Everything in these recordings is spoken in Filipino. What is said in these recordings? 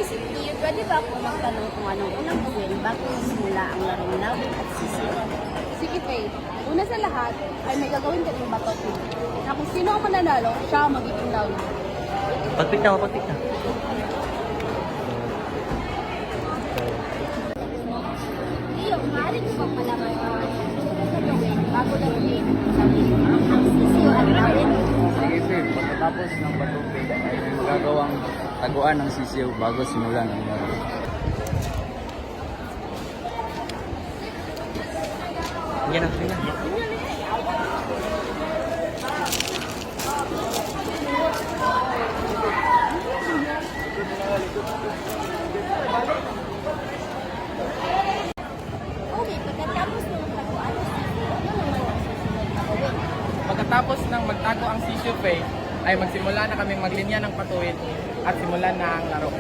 Hi, City. Pwede ba ako magtanong kung anong unang gawin bago magsimula ang larong lawin at sisiyo? Sige, Faye. Una sa lahat, ay may gagawin ka ng batot. Na kung sino ang mananalo, siya ang magiging lawin. Pagpik na. Iyo, maaari ko bang malaman ang unang gawin bago lawin ang sisiyo at lawin? Sige, Phil. Pagkatapos ng batupig ay gagawang taguan ng sisiw bago simulan ang laro. Yan na. Okay, pagkatapos ng taguan ng sisiyo, ano naman ang susunod na gawin? Pagkatapos ng magtago ang sisiyo, Faye, ay magsimula na kaming maglinya ng patuwid at simulan na ang laro.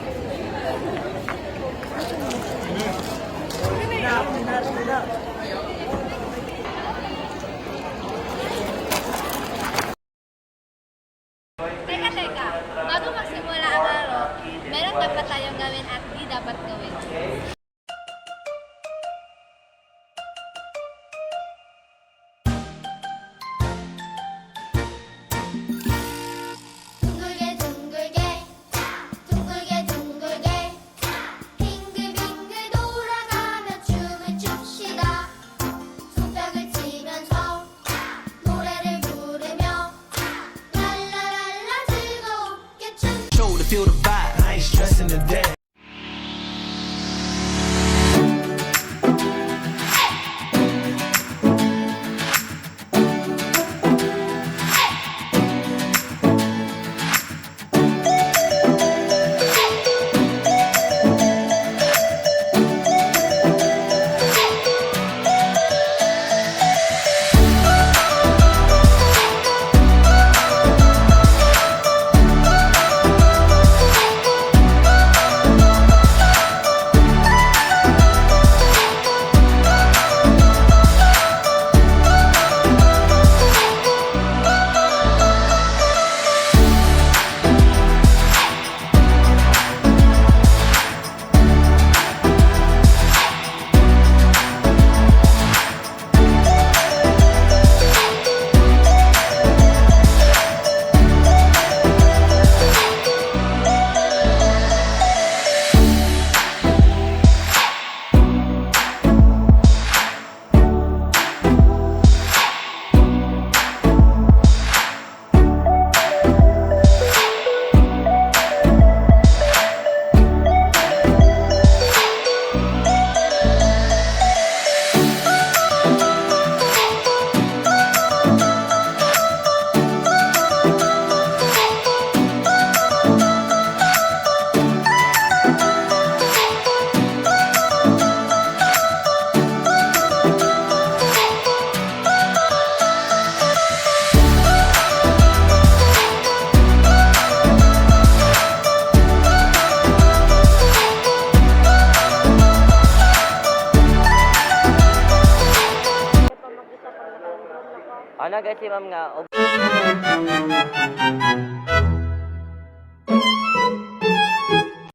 Teka, bago magsimula ang laro, meron dapat tayong gawin at di dapat gawin. 둥글게 둥글게 둥글게 둥글게 빙글빙글 돌아가며 춤을 춥시다. 손뼉을 치면서 노래를 부르며 랄라랄라 즐겁게 춤 Show to feel the vibe. I ain't stressing the day. Ano guys si ma'am nga?